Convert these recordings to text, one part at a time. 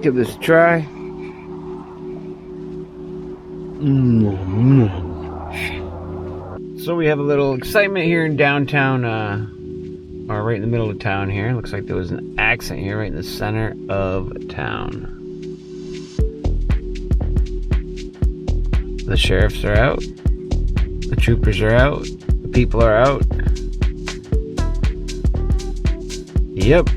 Give this a try. So we have a little excitement here in downtown, or right in the middle of town here. Looks like there was an accident here right in the center of town. The sheriffs are out. The troopers are out. The people are out. Yep.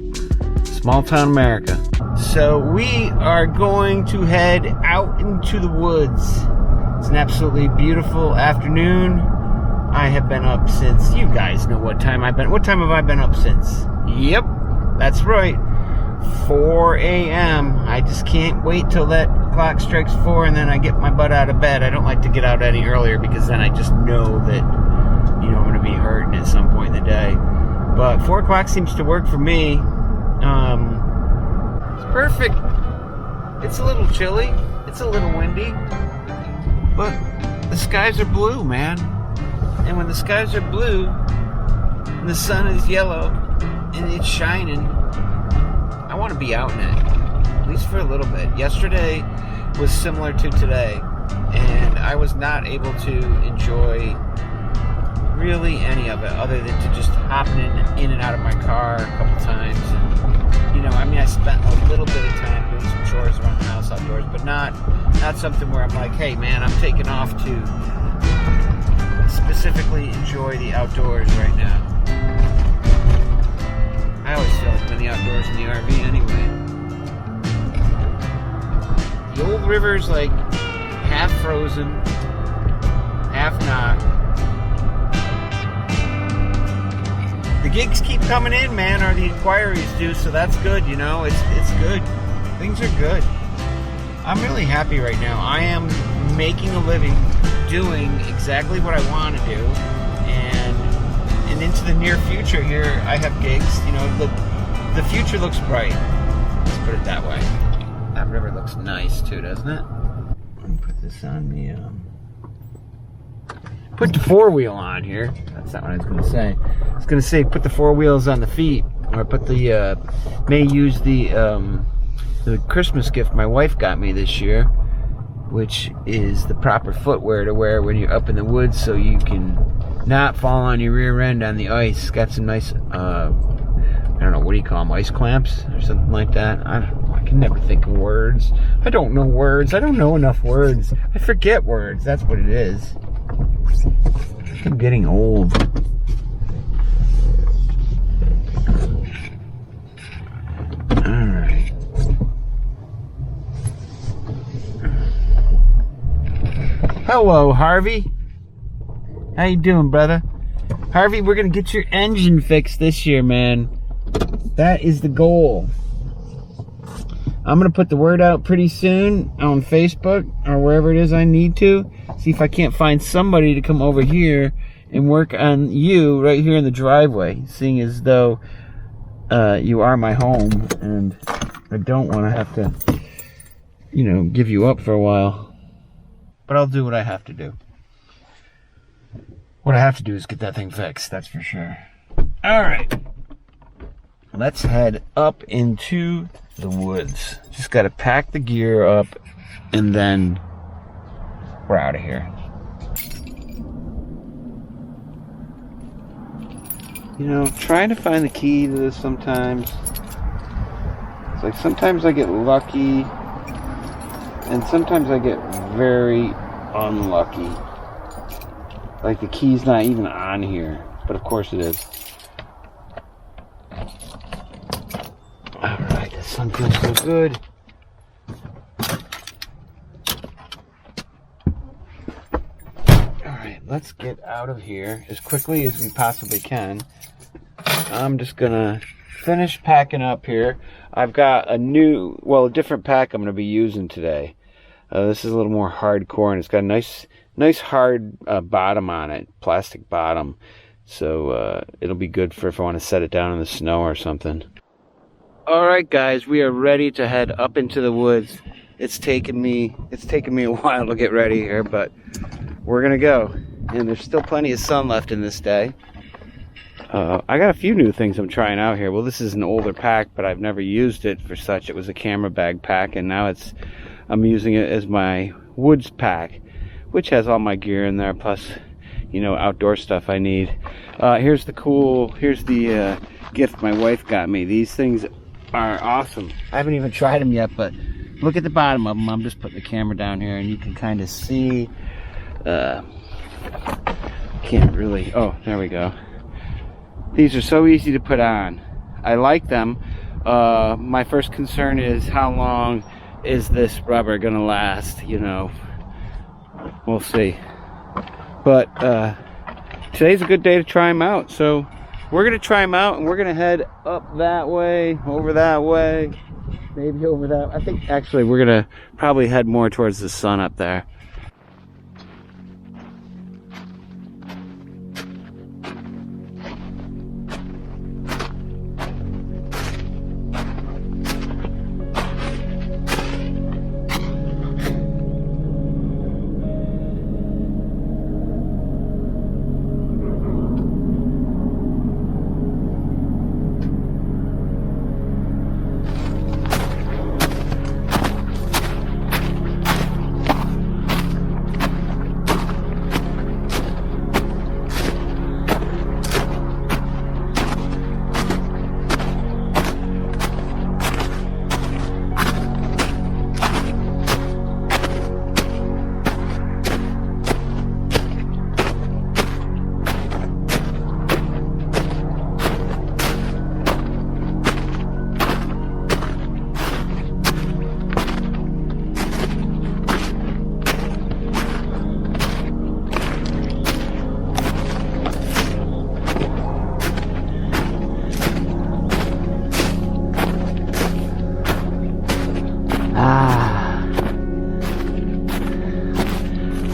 Small town America. So we are going to head out into the woods. It's an absolutely beautiful afternoon. I have been up since, you guys know what time I've been. What time have I been up since? Yep, that's right. 4 a.m. I just can't wait till that clock strikes 4 and then I get my butt out of bed. I don't like to get out any earlier because then I just know that, you know, I'm going to be hurting at some point in the day. But 4 o'clock seems to work for me. It's perfect. It's a little chilly. It's a little windy. But the skies are blue, man. And when the skies are blue, and the sun is yellow, and it's shining, I want to be out in it, at least for a little bit. Yesterday was similar to today, and I was not able to enjoy really any of it, other than to just hopping in and out of my car a couple times. And, you know, I mean, I spent a little bit of time doing some chores around the house outdoors, but not something where I'm like, hey, man, I'm taking off to specifically enjoy the outdoors right now. I always feel like I'm in the outdoors in the RV anyway. The old river's like half frozen, half not. The gigs keep coming in, man, or the inquiries do, so that's good, you know, it's good. Things are good. I'm really happy right now. I am making a living doing exactly what I want to do, and into the near future here, I have gigs. You know, the future looks bright. Let's put it that way. That river looks nice too, doesn't it? Let me put this on the put the 4-wheel on here. That's not what I was going to say. I was going to say put the 4 wheels on the feet, or put the may use the Christmas gift my wife got me this year, which is the proper footwear to wear when you're up in the woods so you can not fall on your rear end on the ice. Got some nice, I don't know, what do you call them, ice clamps or something like that? I don't know, I can never think of words. I don't know words. I don't know enough words. I forget words, that's what it is. I'm getting old. Alright. Hello, Harvey. How you doing, brother? Harvey, we're gonna get your engine fixed this year, man. That is the goal. I'm gonna put the word out pretty soon on Facebook or wherever it is I need to. See if I can't find somebody to come over here and work on you right here in the driveway, seeing as though you are my home and I don't want to have to, you know, give you up for a while. But I'll do what I have to do. What I have to do is get that thing fixed, that's for sure. Alright. Let's head up into the woods. Just gotta pack the gear up and then we're out of here. You know, trying to find the key to this sometimes. It's like sometimes I get lucky and sometimes I get very unlucky. Like the key's not even on here, but of course it is. Alright, the sun feels so good. Alright, let's get out of here as quickly as we possibly can. I'm just gonna finish packing up here. I've got a different pack I'm gonna be using today. This is a little more hardcore, and it's got a nice hard bottom on it, plastic bottom. So it'll be good for if I want to set it down in the snow or something. Alright guys, we are ready to head up into the woods. It's taken me a while to get ready here, but we're gonna go. And there's still plenty of sun left in this day. I got a few new things I'm trying out here. Well, this is an older pack, but I've never used it for such. It was a camera bag pack, and now I'm using it as my woods pack, which has all my gear in there, plus, you know, outdoor stuff I need. Here's the gift my wife got me. These things are awesome. I haven't even tried them yet, but look at the bottom of them. I'm just putting the camera down here, and you can kind of see. Can't really. Oh, there we go. These are so easy to put on. I like them. My first concern is how long is this rubber gonna last, you know. We'll see. But today's a good day to try them out, so we're gonna try them out, and we're gonna head up that way, over that way, maybe over that. I think actually we're gonna probably head more towards the sun up there.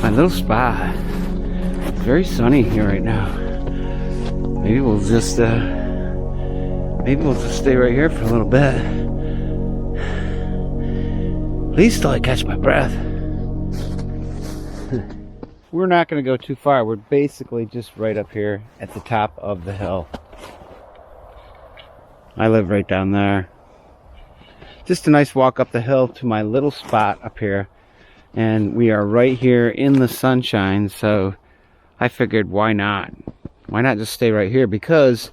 My little spot. It's very sunny here right now. Maybe we'll just stay right here for a little bit. At least till I catch my breath. We're not going to go too far. We're basically just right up here at the top of the hill. I live right down there. Just a nice walk up the hill to my little spot up here. And we are right here in the sunshine, so I figured why not? Why not just stay right here? Because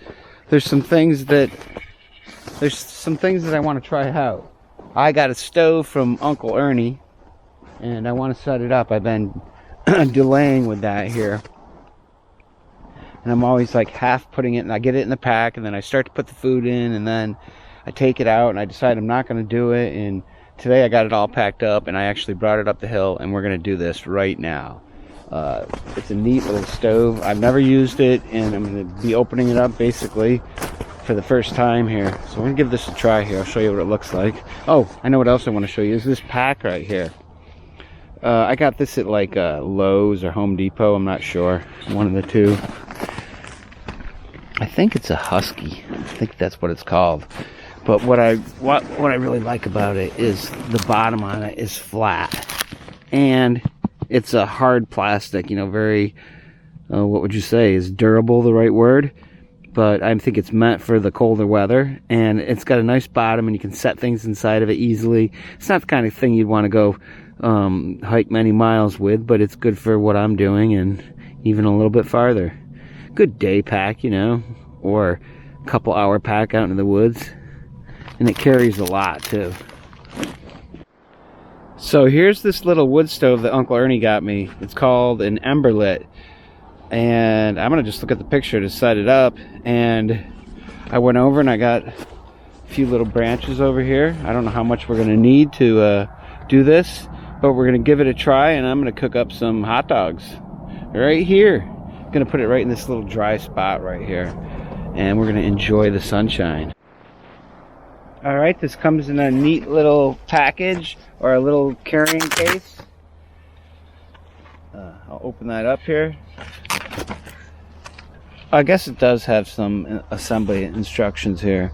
there's some things that I want to try out. I got a stove from Uncle Ernie, and I want to set it up. I've been delaying with that here. And I'm always like half putting it, and I get it in the pack, and then I start to put the food in, and then I take it out, and I decide I'm not going to do it, and today I got it all packed up, and I actually brought it up the hill, and we're going to do this right now. It's a neat little stove. I've never used it, and I'm going to be opening it up basically for the first time here. So we're going to give this a try here. I'll show you what it looks like. Oh, I know what else I want to show you is this pack right here. I got this at like Lowe's or Home Depot. I'm not sure. One of the two. I think it's a Husky. I think that's what it's called. But what I really like about it is the bottom on it is flat, and it's a hard plastic. You know, very what would you say, is durable the right word? But I think it's meant for the colder weather, and it's got a nice bottom, and you can set things inside of it easily. It's not the kind of thing you'd want to go hike many miles with, but it's good for what I'm doing, and even a little bit farther. Good day pack, you know, or a couple hour pack out in the woods. And it carries a lot too. So here's this little wood stove that Uncle Ernie got me. It's called an EmberLit. And I'm going to just look at the picture to set it up. And I went over and I got a few little branches over here. I don't know how much we're going to need to do this, but we're going to give it a try, and I'm going to cook up some hot dogs right here. I'm going to put it right in this little dry spot right here. And we're going to enjoy the sunshine. Alright, this comes in a neat little package, or a little carrying case. I'll open that up here. I guess it does have some assembly instructions here.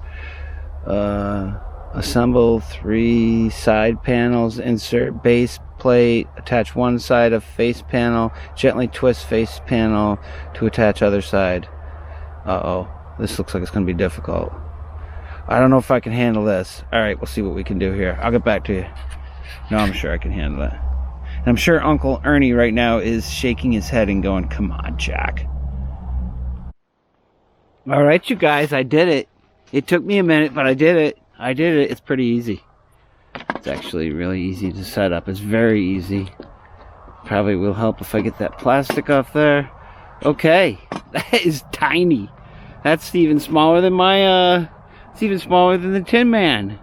Assemble 3 side panels, insert base plate, attach one side of face panel, gently twist face panel to attach other side. Uh-oh. This looks like it's going to be difficult. I don't know if I can handle this. Alright, we'll see what we can do here. I'll get back to you. No, I'm sure I can handle it. And I'm sure Uncle Ernie right now is shaking his head and going, come on, Jack. Alright, you guys, I did it. It took me a minute, but I did it. I did it. It's pretty easy. It's actually really easy to set up. It's very easy. Probably will help if I get that plastic off there. Okay. That is tiny. That's even smaller than my, it's even smaller than the Tin Man.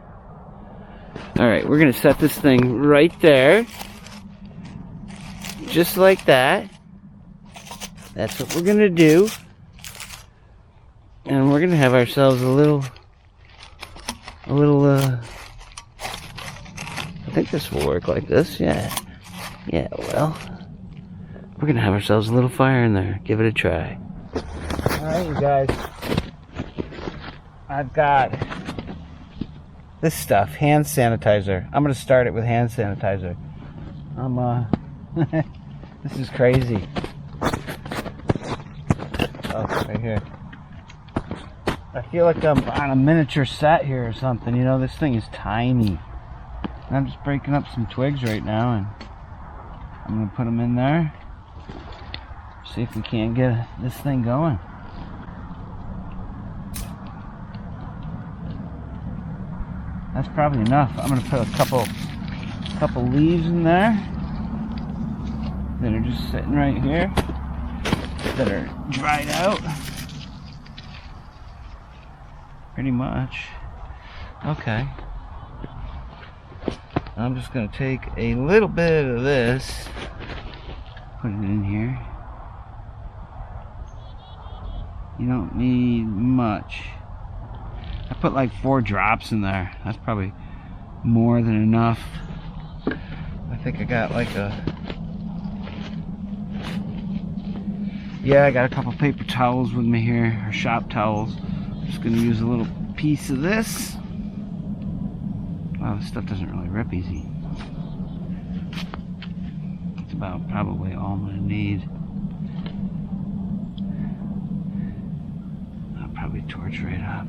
Alright, we're going to set this thing right there. Just like that. That's what we're going to do. And we're going to have ourselves a little, I think this will work like this, yeah. Yeah, well, we're going to have ourselves a little fire in there. Give it a try. Alright, you guys. I've got this stuff, hand sanitizer. I'm going to start it with hand sanitizer. This is crazy. Oh, right here. I feel like I'm on a miniature set here or something. You know, this thing is tiny. And I'm just breaking up some twigs right now, and I'm going to put them in there. See if we can't get this thing going. That's probably enough. I'm going to put a couple leaves in there that are just sitting right here that are dried out. Pretty much. Okay. I'm just going to take a little bit of this, put it in here. You don't need much. I put like 4 drops in there. That's probably more than enough. I think I got like yeah, I got a couple paper towels with me here, or shop towels. Just gonna use a little piece of this. Wow, this stuff doesn't really rip easy. It's about probably all I'm gonna need. I'll probably torch right up.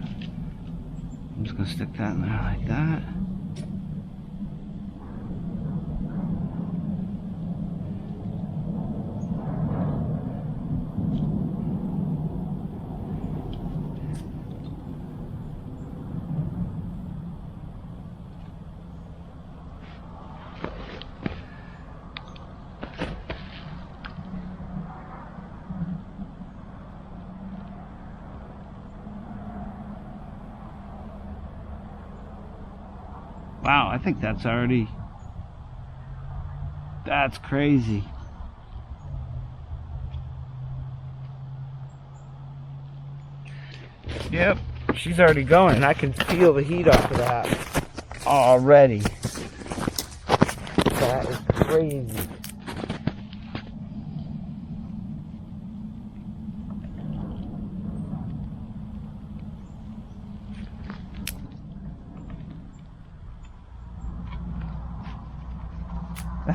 I'm just gonna stick that in there like that. Wow, I think that's already, that's crazy. Yep, she's already going, and I can feel the heat off of that already. That is crazy.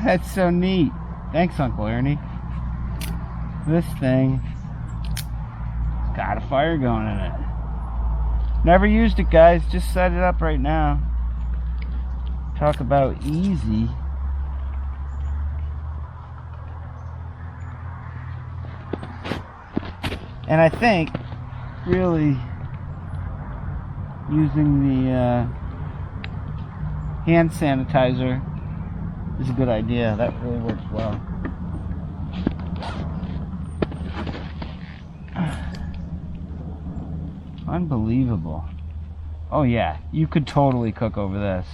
That's so neat. Thanks, Uncle Ernie. This thing got a fire going in it. Never used it, guys. Just set it up right now. Talk about easy. And I think really using the hand sanitizer is a good idea. That really works well. Unbelievable. Oh yeah, you could totally cook over this.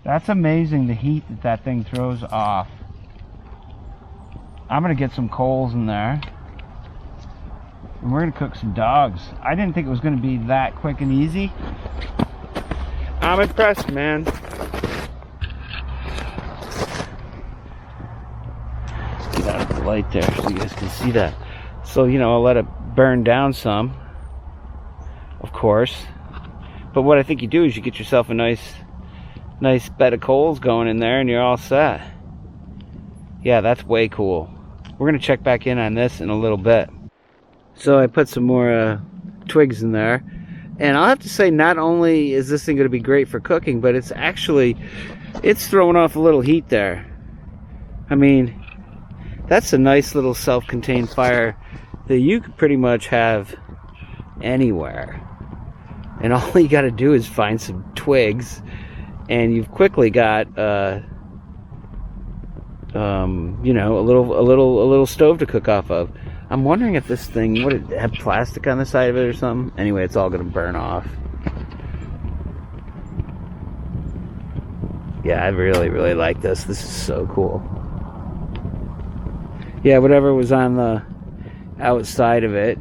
That's amazing, the heat that that thing throws off. I'm gonna get some coals in there. And we're gonna cook some dogs. I didn't think it was gonna be that quick and easy. I'm impressed, man. Get out of the light there so you guys can see that. So, you know, I'll let it burn down some, of course. But what I think you do is you get yourself a nice bed of coals going in there and you're all set. Yeah, that's way cool. We're gonna check back in on this in a little bit. So I put some more twigs in there, and I'll have to say, not only is this thing gonna be great for cooking, but it's throwing off a little heat there. I mean, that's a nice little self-contained fire that you could pretty much have anywhere. And all you got to do is find some twigs, and you've quickly got, you know, a little stove to cook off of. I'm wondering if this thing would it have plastic on the side of it or something. Anyway, it's all gonna burn off. Yeah, I really like this. This is so cool. Yeah, whatever was on the outside of it,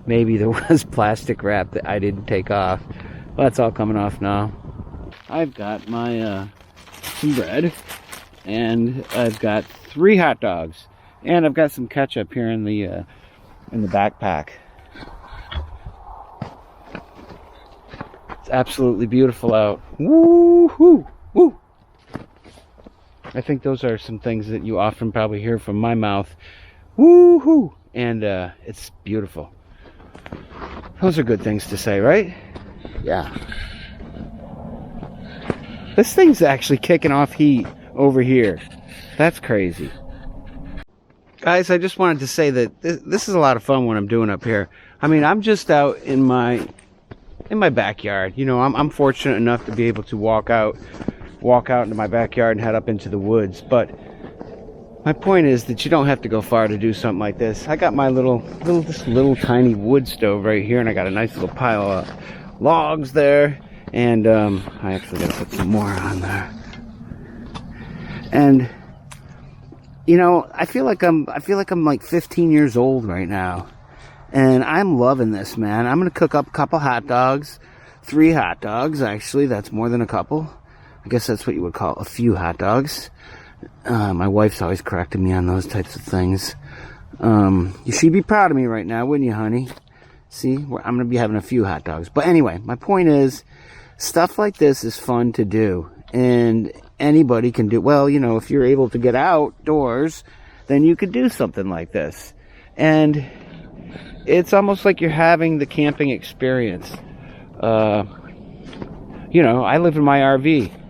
maybe there was plastic wrap that I didn't take off. Well, that's all coming off now. I've got my some bread, and I've got 3 hot dogs, and I've got some ketchup here in the backpack. It's absolutely beautiful out. Woo-hoo! Woo! I think those are some things that you often probably hear from my mouth. Woo-hoo! And it's beautiful. Those are good things to say, right? Yeah. This thing's actually kicking off heat over here. That's crazy. Guys, I just wanted to say that this is a lot of fun when I'm doing up here. I mean, I'm just out in my backyard. You know, I'm fortunate enough to be able to walk out into my backyard and head up into the woods. But my point is that you don't have to go far to do something like this. I got my this little tiny wood stove right here, and I got a nice little pile of logs there. And I actually gotta put some more on there. And you know, I feel like I'm like 15 years old right now, and I'm loving this, man. I'm gonna cook up a couple hot dogs, 3 hot dogs actually. That's more than a couple. I guess that's what you would call a few hot dogs. My wife's always correcting me on those types of things. You should be proud of me right now, wouldn't you, honey? See, I'm going to be having a few hot dogs. But anyway, my point is, stuff like this is fun to do. And anybody can do, well, you know, if you're able to get outdoors, then you could do something like this. And it's almost like you're having the camping experience. You know, I live in my RV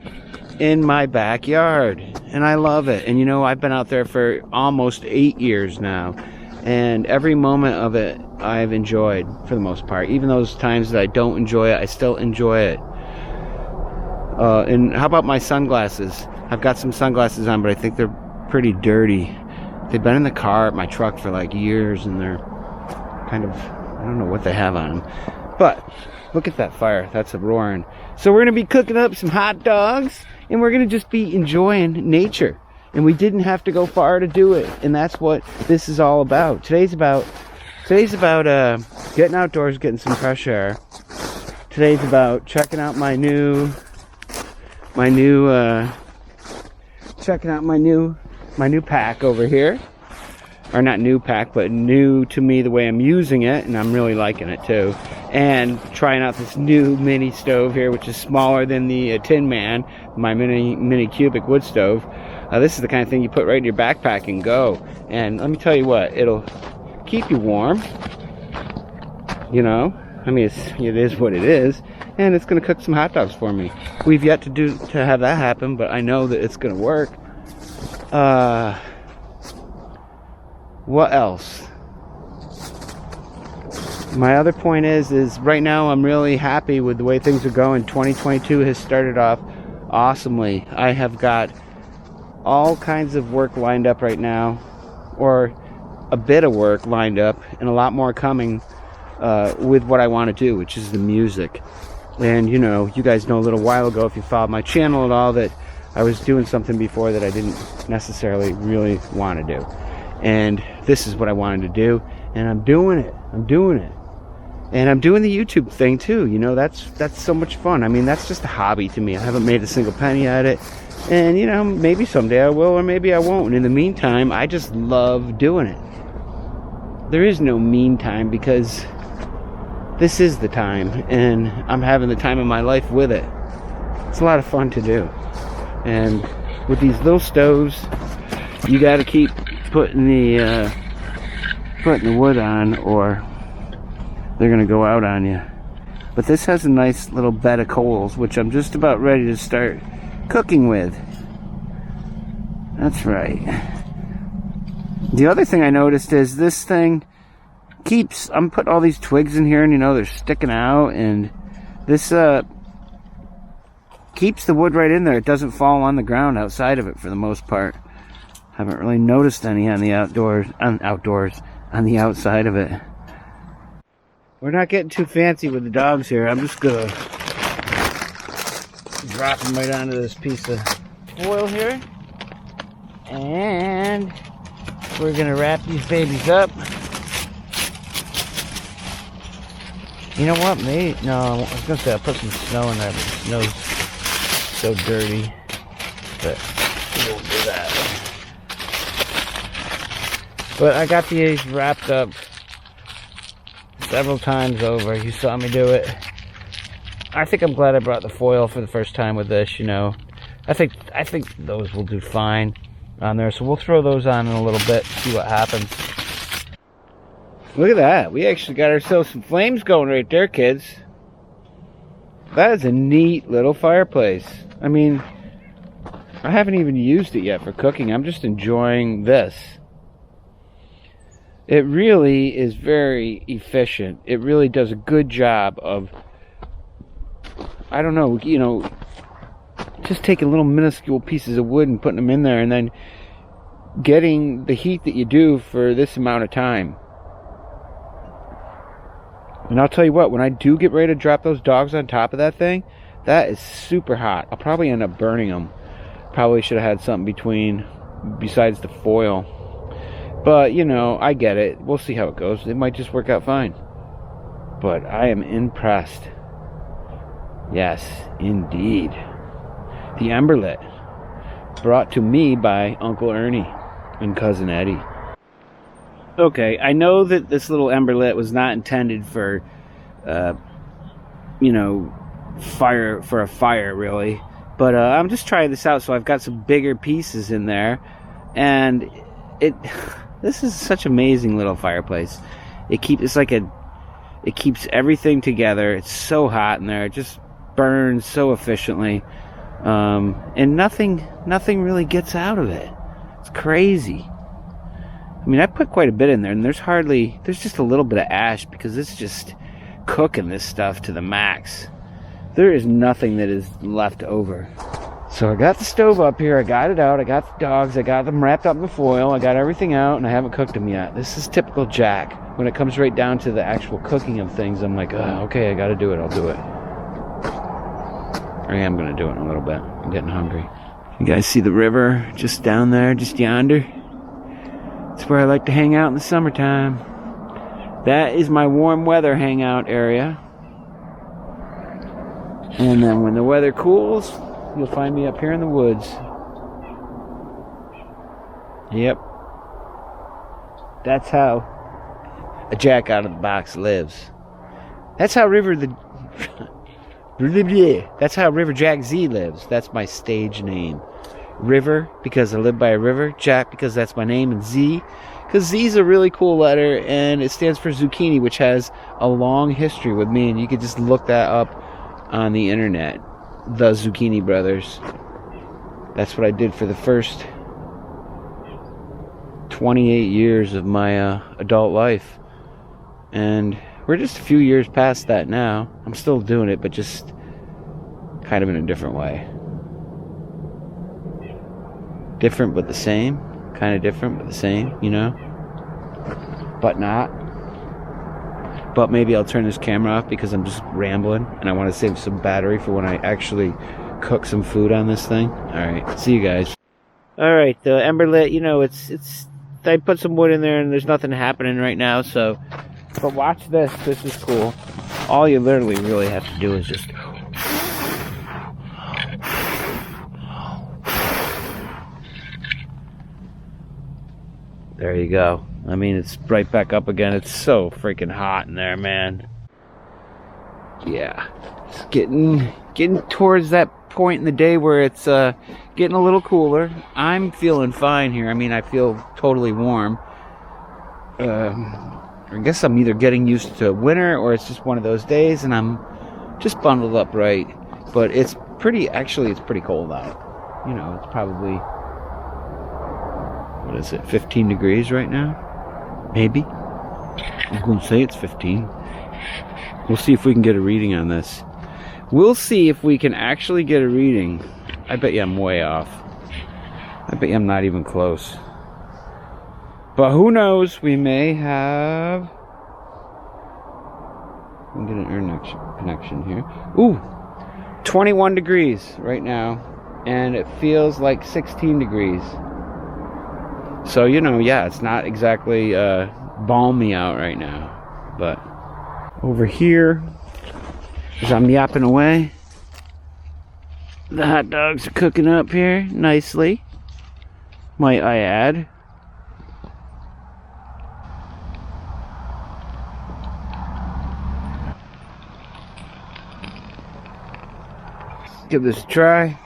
in my backyard, and I love it. And you know, I've been out there for almost 8 years now, and every moment of it I've enjoyed for the most part. Even those times that I don't enjoy it, I still enjoy it. And how about my sunglasses? I've got some sunglasses on, but I think they're pretty dirty. They've been in the car at my truck for like years, and they're kind of, I don't know what they have on them. But look at that fire. That's a roaring. So we're going to be cooking up some hot dogs, and we're going to just be enjoying nature. And we didn't have to go far to do it. And that's what this is all about. Today's about getting outdoors, getting some fresh air. Today's about checking out my new pack over here. Or not new pack, but new to me the way I'm using it, and I'm really liking it too. And trying out this new mini stove here, which is smaller than the Tin Man, my mini cubic wood stove. This is the kind of thing you put right in your backpack and go. And let me tell you what, it'll keep you warm. You know, I mean, it is what it is, and it's going to cook some hot dogs for me. We've yet to have that happen, but I know that it's going to work. What else? My other point is right now I'm really happy with the way things are going. 2022 has started off awesomely. I have got all kinds of work lined up right now, or a bit of work lined up, and a lot more coming with what I want to do, which is the music. And you know, you guys know a little while ago, if you followed my channel at all, that I was doing something before that I didn't necessarily really want to do. And this is what I wanted to do, and I'm doing it. And I'm doing the YouTube thing too. You know, that's so much fun. I mean, that's just a hobby to me. I haven't made a single penny at it, and you know, maybe someday I will, or maybe I won't. And in the meantime, I just love doing it. There is no meantime, because this is the time, and I'm having the time of my life with it. It's a lot of fun to do. And with these little stoves, You got to keep putting the wood on, or they're gonna go out on you. But this has a nice little bed of coals, which I'm just about ready to start cooking with. That's right. The other thing I noticed is this thing keeps, I'm putting all these twigs in here, and you know, they're sticking out, and this keeps the wood right in there. It doesn't fall on the ground outside of it for the most part. Haven't really noticed any on the on the outside of it. We're not getting too fancy with the dogs here. I'm just gonna drop them right onto this piece of foil here, and we're gonna wrap these babies up. You know what? No, I was gonna say I'll put some snow in there, but the snow's so dirty. But we won't do that. But I got these wrapped up several times over. You saw me do it. I think I'm glad I brought the foil for the first time with this, you know. I think those will do fine on there. So we'll throw those on in a little bit, see what happens. Look at that. We actually got ourselves some flames going right there, kids. That is a neat little fireplace. I mean, I haven't even used it yet for cooking. I'm just enjoying this. It really is very efficient. It really does a good job of, I don't know, you know, just taking little minuscule pieces of wood and putting them in there, and then getting the heat that you do for this amount of time. And I'll tell you what, when I do get ready to drop those dogs on top of that thing, that is super hot. I'll probably end up burning them. Probably should have had something besides the foil. But, you know, I get it. We'll see how it goes. It might just work out fine. But I am impressed. Yes, indeed. The EmberLit. Brought to me by Uncle Ernie and Cousin Eddie. Okay, I know that this little EmberLit was not intended for, you know, for a fire, really. But I'm just trying this out, so I've got some bigger pieces in there. And this is such an amazing little fireplace. It keeps everything together. It's so hot in there. It just burns so efficiently, and nothing really gets out of it. It's crazy. I mean, I put quite a bit in there, and there's just a little bit of ash because it's just cooking this stuff to the max. There is nothing that is left over. So I got the stove up here, I got it out, I got the dogs, I got them wrapped up in the foil, I got everything out, and I haven't cooked them yet. This is typical Jack. When it comes right down to the actual cooking of things, I'm like, oh, okay, I gotta do it, I'll do it. I am gonna do it in a little bit. I'm getting hungry. You guys see the river just down there, just yonder? It's where I like to hang out in the summertime. That is my warm weather hangout area. And then when the weather cools, you'll find me up here in the woods. Yep. That's how a Jack out of the box lives. That's how that's how RiverJack Z lives. That's my stage name. River, because I live by a river. Jack, because that's my name. And Z, because Z is a really cool letter, and it stands for zucchini, which has a long history with me, and you could just look that up on the internet. The Zucchini Brothers. That's what I did for the first 28 years of my adult life. And we're just a few years past that now. I'm still doing it, but just kind of in a different way. Different but the same. Kind of different but the same, you know? But not. But maybe I'll turn this camera off because I'm just rambling and I want to save some battery for when I actually cook some food on this thing. Alright, see you guys. Alright, the EmberLit, you know, it's I put some wood in there and there's nothing happening right now, so, but watch this. This is cool. All you literally really have to do is just there you go. I mean, it's right back up again. It's so freaking hot in there, man. Yeah, it's getting towards that point in the day where it's getting a little cooler. I'm feeling fine here. I mean, I feel totally warm. I guess I'm either getting used to winter or it's just one of those days and I'm just bundled up right. But it's pretty cold out. You know, it's probably, what is it, 15 degrees right now? Maybe. I'm going to say it's 15. We'll see if we can get a reading on this. We'll see if we can actually get a reading. I bet you I'm way off. I bet you I'm not even close. But who knows? We may have... I'm getting an air connection here. Ooh! 21 degrees right now. And it feels like 16 degrees. So, you know, yeah, it's not exactly balmy out right now. But over here, as I'm yapping away, the hot dogs are cooking up here nicely, might I add. Give this a try.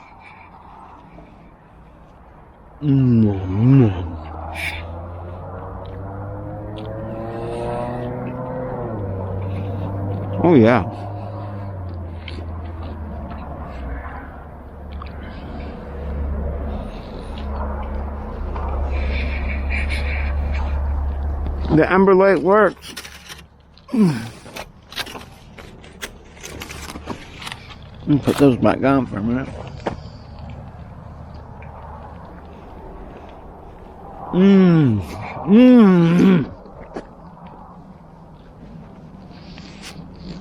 Oh yeah. The EmberLit works. Let me put those back on for a minute.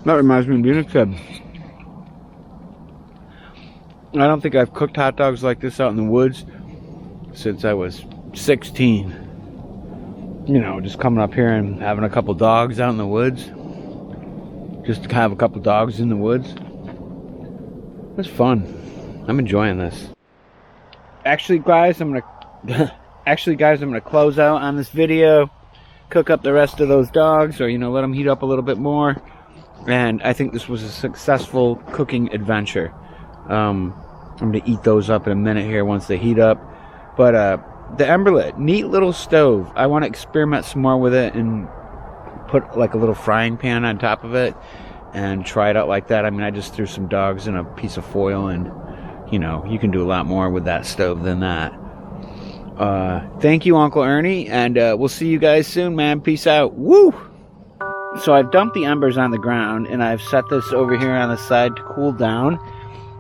That reminds me of being a kid. I don't think I've cooked hot dogs like this out in the woods since I was 16. You know, just coming up here and having a couple dogs out in the woods. Just to have a couple dogs in the woods. It's fun. I'm enjoying this. Actually, guys, I'm gonna close out on this video, cook up the rest of those dogs, or, you know, let them heat up a little bit more. And I think this was a successful cooking adventure. I'm gonna eat those up in a minute here once they heat up. But the EmberLit, neat little stove. I want to experiment some more with it and put like a little frying pan on top of it and try it out like that. I mean, I just threw some dogs in a piece of foil, and you know, you can do a lot more with that stove than that. Thank you, Uncle Ernie, and we'll see you guys soon, man. Peace out. Woo! So I've dumped the embers on the ground, and I've set this over here on the side to cool down.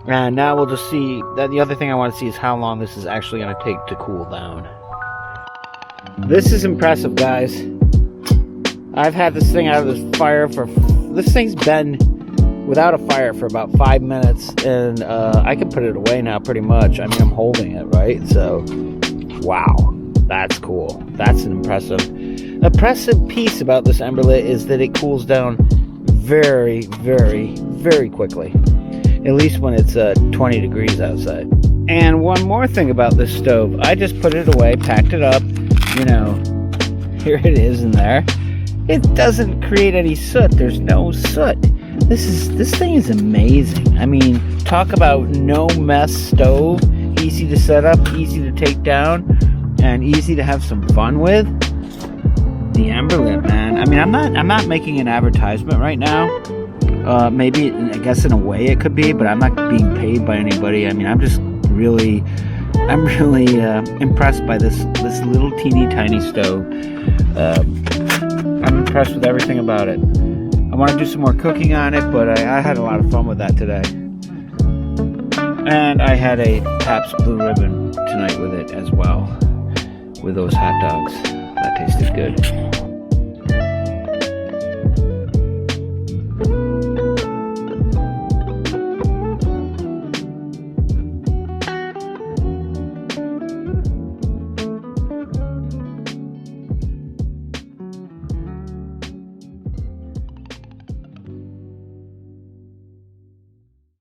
And now we'll just see, the other thing I want to see is how long this is actually going to take to cool down. This is impressive, guys. I've had this thing out of the fire for, this thing's been without a fire for about 5 minutes, and I can put it away now pretty much. I mean, I'm holding it, right? So, wow, that's cool. That's an impressive piece about this EmberLit is that it cools down very, very, very quickly. At least when it's 20 degrees outside. And one more thing about this stove, I just put it away, packed it up, you know, here it is in there. It doesn't create any soot. There's no soot. This thing is amazing. I mean, talk about no mess stove, easy to set up, easy to take down, and easy to have some fun with. The EmberLit, man. I mean, I'm not making an advertisement right now. Maybe, I guess in a way it could be, but I'm not being paid by anybody. I mean, I'm really impressed by this little teeny tiny stove. I'm impressed with everything about it. I want to do some more cooking on it, but I had a lot of fun with that today. And I had a Pabst Blue Ribbon tonight with it as well, with those hot dogs. That tasted good.